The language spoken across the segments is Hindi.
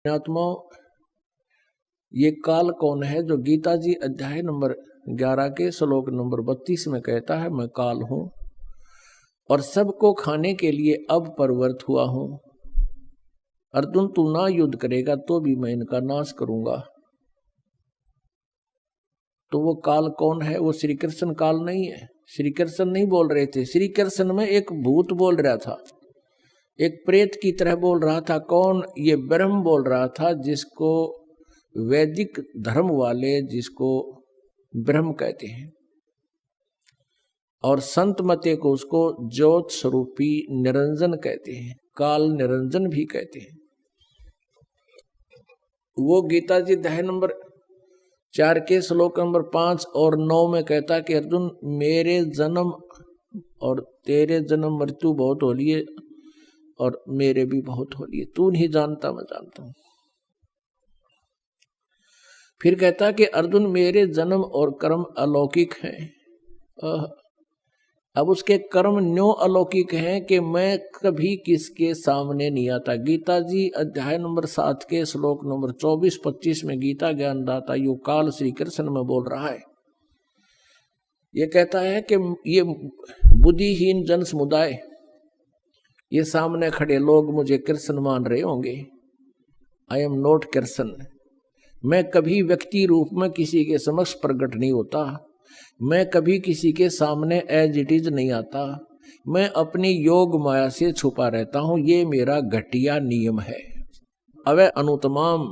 आत्मा, ये काल कौन है जो गीता जी अध्याय नंबर 11 के श्लोक नंबर 32 में कहता है, मैं काल हूं और सबको खाने के लिए अब प्रवृत्त हुआ हूं। अर्जुन, तू ना युद्ध करेगा तो भी मैं इनका नाश करूंगा। तो वो काल कौन है? वो श्री कृष्ण काल नहीं है। श्री कृष्ण नहीं बोल रहे थे, श्री कृष्ण में एक भूत बोल रहा था, एक प्रेत की तरह बोल रहा था। कौन? ये ब्रह्म बोल रहा था, जिसको वैदिक धर्म वाले जिसको ब्रह्म कहते हैं, और संत मते को उसको ज्योत स्वरूपी निरंजन कहते हैं, काल निरंजन भी कहते हैं। वो गीता जी अध्याय नंबर 4 के श्लोक नंबर 5 और 9 में कहता कि अर्जुन, मेरे जन्म और तेरे जन्म मृत्यु बहुत हो लिए और मेरे भी बहुत हो लिए, तू नहीं जानता मैं जानता हूं। फिर कहता कि अर्जुन, मेरे जन्म और कर्म अलौकिक हैं। अब उसके कर्म न्यों अलौकिक हैं कि मैं कभी किसके सामने नहीं आता। गीता जी अध्याय नंबर 7 के श्लोक नंबर 24-25 में गीता ज्ञानदाता यो काल श्री कृष्ण में बोल रहा है। ये कहता है कि ये बुद्धिहीन जन समुदाय, ये सामने खड़े लोग मुझे कृष्ण मान रहे होंगे। I am not Krishna. मैं कभी व्यक्ति रूप में किसी के समक्ष प्रकट नहीं होता, मैं कभी किसी के सामने एज इट इज नहीं आता, मैं अपनी योग माया से छुपा रहता हूं। ये मेरा घटिया नियम है, अवै अनुतमाम,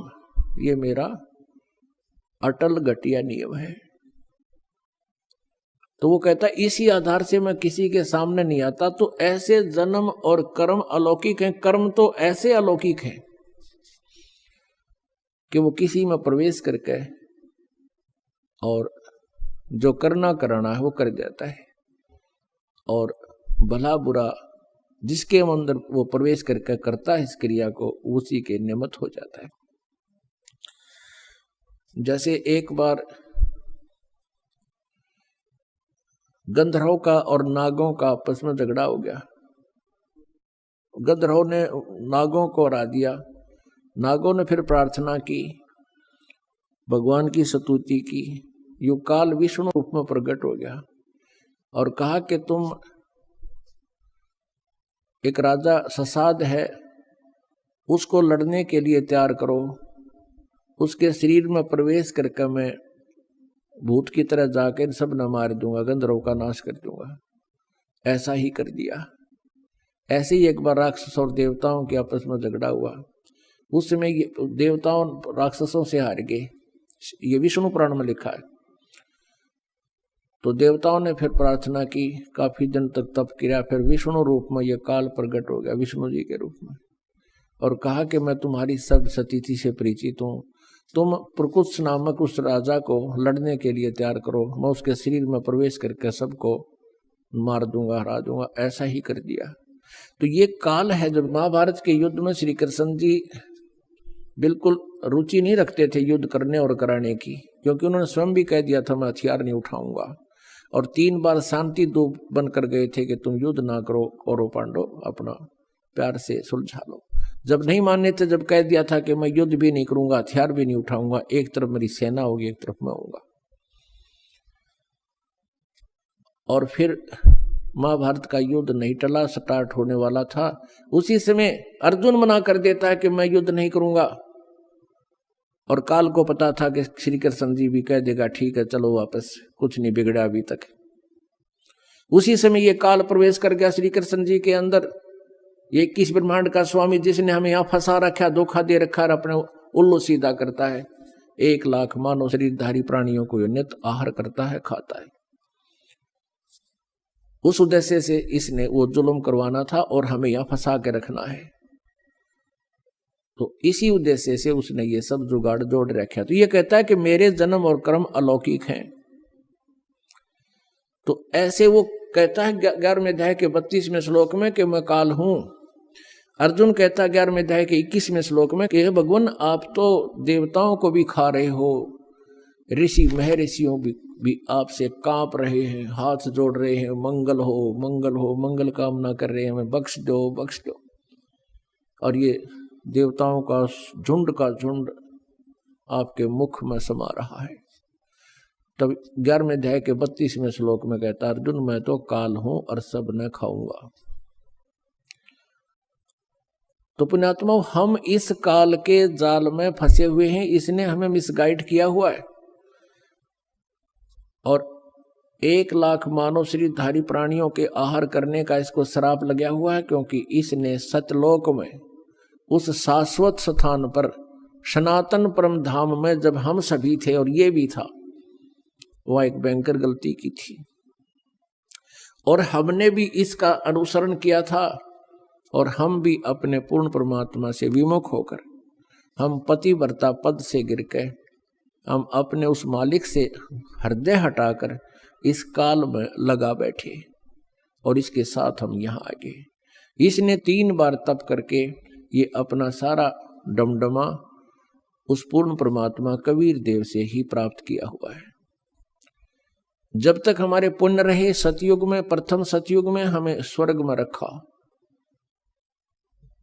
ये मेरा अटल घटिया नियम है। तो वो कहता इसी आधार से मैं किसी के सामने नहीं आता। तो ऐसे जन्म और कर्म अलौकिक हैं। कर्म तो ऐसे अलौकिक हैं कि वो किसी में प्रवेश करके और जो करना कराना है वो कर जाता है, और भला बुरा जिसके अंदर वो प्रवेश करके करता है इस क्रिया को, उसी के निमित्त हो जाता है। जैसे एक बार गंधर्वों का और नागों का आपस में झगड़ा हो गया। गंधर्वों ने नागों को हरा दिया। नागों ने फिर प्रार्थना की, भगवान की स्तुति की। यो काल विष्णु रूप में प्रकट हो गया और कहा कि तुम, एक राजा ससाद है, उसको लड़ने के लिए तैयार करो। उसके शरीर में प्रवेश करके मैं भूत की तरह जाकर इन सब न मार दूंगा, गंधर्वों का नाश कर दूंगा। ऐसा ही कर दिया। ऐसे ही एक बार राक्षस और देवताओं के आपस में झगड़ा हुआ। उस समय देवताओं राक्षसों से हार गए। ये विष्णु पुराण में लिखा है। तो देवताओं ने फिर प्रार्थना की, काफी दिन तक तप किया। फिर विष्णु रूप में यह काल प्रकट हो गया, विष्णु जी के रूप में, और कहा कि मैं तुम्हारी सब स्थिति से परिचित हूं। तुम प्रकुत्स नामक उस राजा को लड़ने के लिए तैयार करो, मैं उसके शरीर में प्रवेश करके सबको मार दूंगा, हरा दूंगा। ऐसा ही कर दिया। तो ये काल है। जब महाभारत के युद्ध में श्री कृष्ण जी बिल्कुल रुचि नहीं रखते थे युद्ध करने और कराने की, क्योंकि उन्होंने स्वयं भी कह दिया था मैं हथियार नहीं उठाऊंगा, और 3 बार शांति दूत बनकर गए थे कि तुम युद्ध ना करो, कौरव पांडव अपना प्यार से सुलझा लो। जब नहीं मानने थे, जब कह दिया था कि मैं युद्ध भी नहीं करूंगा, हथियार भी नहीं उठाऊंगा, एक तरफ मेरी सेना होगी, एक तरफ मैं होऊंगा। और फिर महाभारत का युद्ध नहीं टला, स्टार्ट होने वाला था। उसी समय अर्जुन मना कर देता है कि मैं युद्ध नहीं करूंगा, और काल को पता था कि श्री कृष्ण जी भी कह देगा ठीक है चलो वापस, कुछ नहीं बिगड़ा अभी तक। उसी समय ये काल प्रवेश कर गया श्री कृष्ण जी के अंदर। ये 21 ब्रह्मांड का स्वामी, जिसने हमें यहाँ फंसा रखा, धोखा दे रखा है, अपने उल्लू सीधा करता है। 1 लाख मानव शरीरधारी प्राणियों को नित आहार करता है, खाता है। उस उद्देश्य से इसने वो जुल्म करवाना था और हमें यहाँ फंसा के रखना है। तो इसी उद्देश्य से उसने ये सब जुगाड़ जोड़ रखा। तो ये कहता है कि मेरे जन्म और कर्म अलौकिक हैं। तो ऐसे वो कहता है 11वें अध्याय के 32वें श्लोक में कि मैं काल हूं। अर्जुन कहता है 11वें अध्याय के 21वें श्लोक में कि भगवान आप तो देवताओं को भी खा रहे हो, ऋषि महर्षियों भी आपसे कांप रहे हैं, हाथ जोड़ रहे हैं, मंगल हो मंगल हो, मंगल कामना कर रहे हैं, हमें बख्श दो बख्श दो। और ये देवताओं का झुंड का झुंड आपके मुख में समा रहा है। तब 11वें अध्याय के 32वें श्लोक में कहता अर्जुन, मैं तो काल हूं और सब न खाऊंगा। तो पुण्यात्मा, हम इस काल के जाल में फंसे हुए हैं, इसने हमें मिसगाइड किया हुआ है। और 1,00,000 मानव शरीरधारी प्राणियों के आहार करने का इसको श्राप लगा हुआ है, क्योंकि इसने सतलोक में उस शाश्वत स्थान पर सनातन परम धाम में जब हम सभी थे और ये भी था, वह एक भयंकर गलती की थी। और हमने भी इसका अनुसरण किया था, और हम भी अपने पूर्ण परमात्मा से विमुख होकर हम पतिव्रता पद से गिर के हम अपने उस मालिक से हृदय हटाकर इस काल में लगा बैठे, और इसके साथ हम यहाँ आ गए। इसने 3 बार तप करके ये अपना सारा डमडमा उस पूर्ण परमात्मा कबीर देव से ही प्राप्त किया हुआ है। जब तक हमारे पुण्य रहे, सतयुग में, प्रथम सतयुग में हमें स्वर्ग में रखा,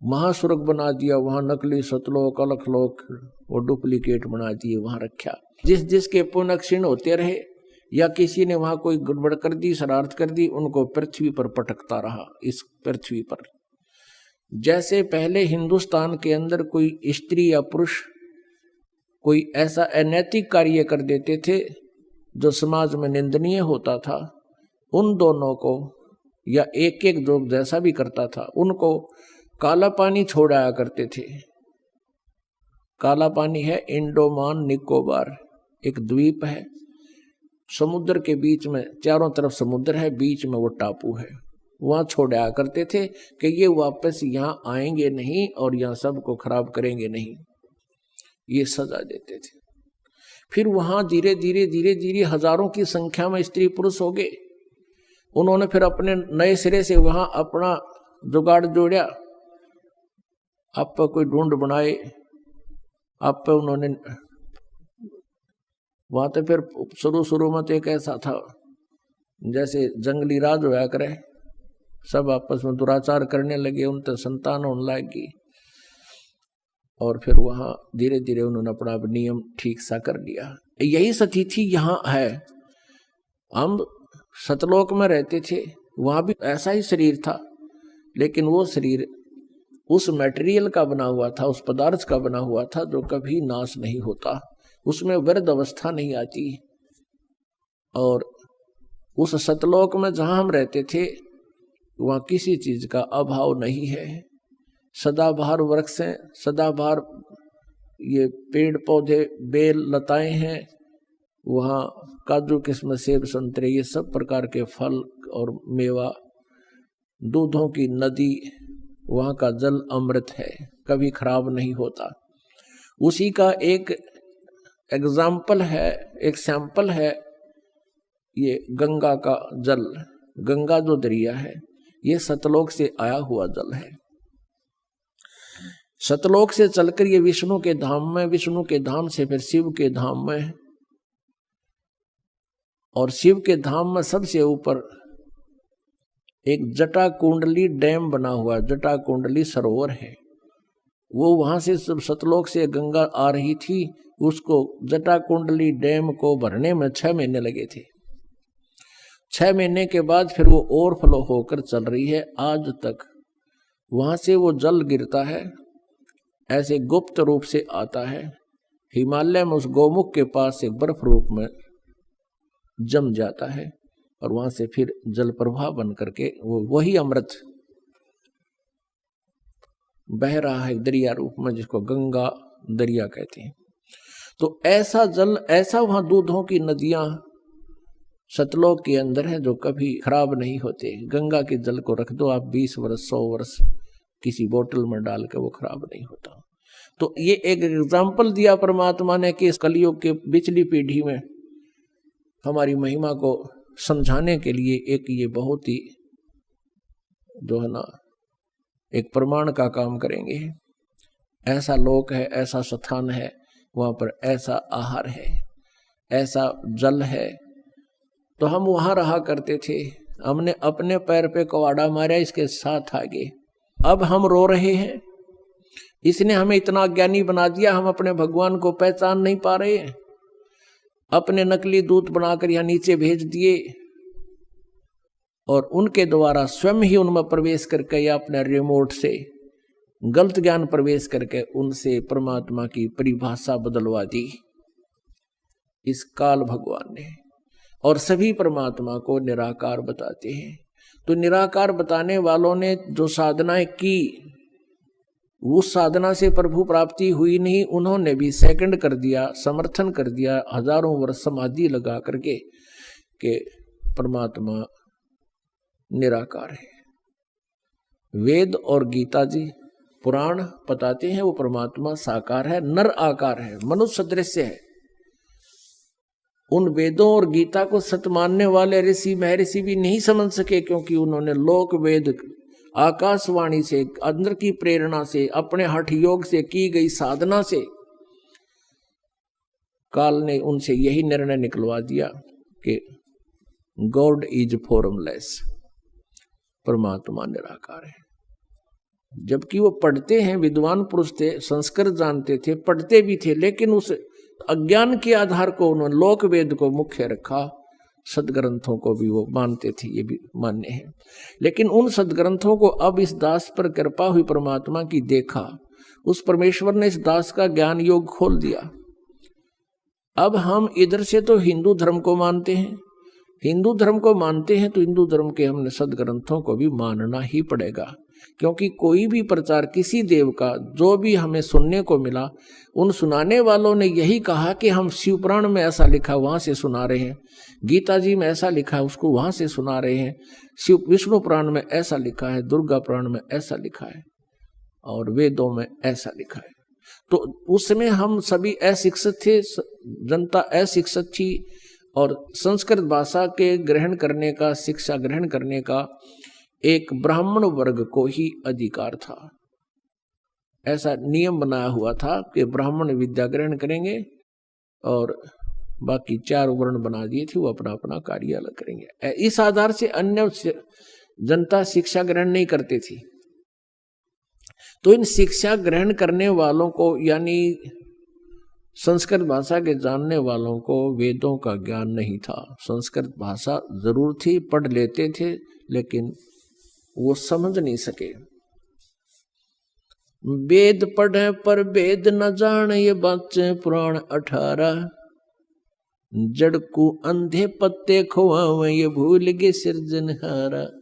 महास्वर्ग बना दिया, वहां नकली सतलोक अलखलोक वो डुप्लीकेट बना दिए, वहां रखा। जिसके पुण्य क्षीण होते रहे या किसी ने वहां कोई गड़बड़ कर दी, शरारत कर दी, उनको पृथ्वी पर पटकता रहा। इस पृथ्वी पर जैसे पहले हिंदुस्तान के अंदर कोई स्त्री या पुरुष कोई ऐसा अनैतिक कार्य कर देते थे जो समाज में निंदनीय होता था, उन दोनों को, या एक एक जो जैसा भी करता था, उनको काला पानी छोड़ाया करते थे। काला पानी है इंडोमान निकोबार, एक द्वीप है, समुद्र के बीच में, चारों तरफ समुद्र है, बीच में वो टापू है, वहां छोड़ाया करते थे कि ये वापस यहाँ आएंगे नहीं और यहाँ सबको खराब करेंगे नहीं, ये सजा देते थे। फिर वहां धीरे धीरे हजारों की संख्या में स्त्री पुरुष हो गए। उन्होंने फिर अपने नए सिरे से वहां अपना जुगाड़ जोड़ा, आप पर कोई ढूंढ बनाए, आप पे उन्होंने वहां तो फिर शुरू में तो एक ऐसा था जैसे जंगली राज होया करे, सब आपस में दुराचार करने लगे, उनसे संतान होने लगी, और फिर वहां धीरे धीरे उन्होंने अपना नियम ठीक सा कर लिया। यही स्थिति यहाँ है। हम सतलोक में रहते थे, वहां भी ऐसा ही शरीर था, लेकिन वो शरीर उस मटेरियल का बना हुआ था, उस पदार्थ का बना हुआ था जो कभी नाश नहीं होता, उसमें वृद्ध अवस्था नहीं आती। और उस सतलोक में जहां हम रहते थे, वहां किसी चीज का अभाव नहीं है। सदाबहार वृक्ष हैं, सदाबहार ये पेड़ पौधे बेल लताएं हैं, वहाँ काजू किस्म सेब संतरे ये सब प्रकार के फल और मेवा, दूधों की नदी, वहाँ का जल अमृत है, कभी खराब नहीं होता। उसी का एक एग्जाम्पल है, एक सैंपल है ये गंगा का जल। गंगा जो दरिया है ये सतलोक से आया हुआ जल है। सतलोक से चलकर ये विष्णु के धाम में, विष्णु के धाम से फिर शिव के धाम में, और शिव के धाम में सबसे ऊपर एक जटा कुंडली डैम बना हुआ, जटा कुंडली सरोवर है। वो वहां से सब सतलोक से गंगा आ रही थी, उसको जटा कुंडली डैम को भरने में 6 महीने लगे थे। 6 महीने के बाद फिर वो ओवरफ्लो होकर चल रही है आज तक। वहां से वो जल गिरता है, ऐसे गुप्त रूप से आता है, हिमालय में उस गोमुख के पास एक बर्फ रूप में जम जाता है, और वहां से फिर जल प्रवाह बन करके वो वही अमृत बह रहा है दरिया रूप में, जिसको गंगा दरिया कहते हैं। तो ऐसा जल, ऐसा वहां दूधों की नदियां सतलोक के अंदर है जो कभी खराब नहीं होते। गंगा के जल को रख दो आप 20 वर्ष 100 वर्ष किसी बोतल में डाल के, वो खराब नहीं होता। तो ये एक एग्जाम्पल दिया परमात्मा ने कि इस कलयुग के पिछली पीढ़ी में हमारी महिमा को समझाने के लिए एक ये बहुत ही जो है ना एक प्रमाण का काम करेंगे। ऐसा लोक है, ऐसा स्थान है, वहां पर ऐसा आहार है, ऐसा जल है। तो हम वहां रहा करते थे, हमने अपने पैर पे कुहाड़ा मारा, इसके साथ आगे अब हम रो रहे हैं। इसने हमें इतना ज्ञानी बना दिया, हम अपने भगवान को पहचान नहीं पा रहे हैं। अपने नकली दूत बनाकर यहां नीचे भेज दिए और उनके द्वारा स्वयं ही उनमें प्रवेश करके या अपने रिमोट से गलत ज्ञान प्रवेश करके उनसे परमात्मा की परिभाषा बदलवा दी इस काल भगवान ने। और सभी परमात्मा को निराकार बताते हैं। तो निराकार बताने वालों ने जो साधनाएं की, उस साधना से प्रभु प्राप्ति हुई नहीं, उन्होंने भी सेकंड कर दिया, समर्थन कर दिया हजारों वर्ष समाधि लगा करके कि परमात्मा निराकार है। वेद और गीता जी पुराण बताते हैं वो परमात्मा साकार है, नर आकार है, मनुष्य सदृश्य है। उन वेदों और गीता को सत्य मानने वाले ऋषि महर्षि भी नहीं समझ सके, क्योंकि उन्होंने लोक वेद आकाशवाणी से, अंदर की प्रेरणा से, अपने हठ योग से की गई साधना से काल ने उनसे यही निर्णय निकलवा दिया कि गॉड इज फॉर्मलेस, परमात्मा निराकार है। जबकि वो पढ़ते हैं, विद्वान पुरुष थे, संस्कृत जानते थे, पढ़ते भी थे, लेकिन उस अज्ञान के आधार को उन्होंने लोक वेद को मुख्य रखा। सदग्रंथों को भी वो मानते थे, ये भी मान्य है। लेकिन उन सदग्रंथों को अब इस दास पर कृपा हुई परमात्मा की देखा, उस परमेश्वर ने इस दास का ज्ञान योग खोल दिया। अब हम इधर से तो हिंदू धर्म को मानते हैं, हिंदू धर्म को मानते हैं तो हिंदू धर्म के हमने सदग्रंथों को भी मानना ही पड़ेगा। क्योंकि कोई भी प्रचार किसी देव का जो भी हमें सुनने को मिला, उन सुनाने वालों ने यही कहा कि हम शिव पुराण में ऐसा लिखा वहां से सुना रहे हैं, गीता जी में ऐसा लिखा है उसको वहां से सुना रहे हैं, शिव विष्णु पुराण में ऐसा लिखा है, दुर्गा पुराण में ऐसा लिखा है और वेदों में ऐसा लिखा है। तो उस समय हम सभी अशिक्षित थे, जनता अशिक्षित थी और संस्कृत भाषा के ग्रहण करने का, शिक्षा ग्रहण करने का एक ब्राह्मण वर्ग को ही अधिकार था। ऐसा नियम बनाया हुआ था कि ब्राह्मण विद्या ग्रहण करेंगे और बाकी 4 वर्ण बना दिए थे, वो अपना अपना कार्य अलग करेंगे। इस आधार से अन्य जनता शिक्षा ग्रहण नहीं करती थी। तो इन शिक्षा ग्रहण करने वालों को, यानी संस्कृत भाषा के जानने वालों को वेदों का ज्ञान नहीं था। संस्कृत भाषा जरूर थी, पढ़ लेते थे, लेकिन वो समझ नहीं सके। वेद पढ़े पर वेद न जाने, ये बच्चे पुराण 18। जड़ को अंधे पत्ते खुआवे, ये भूल गए सिरजनहारा।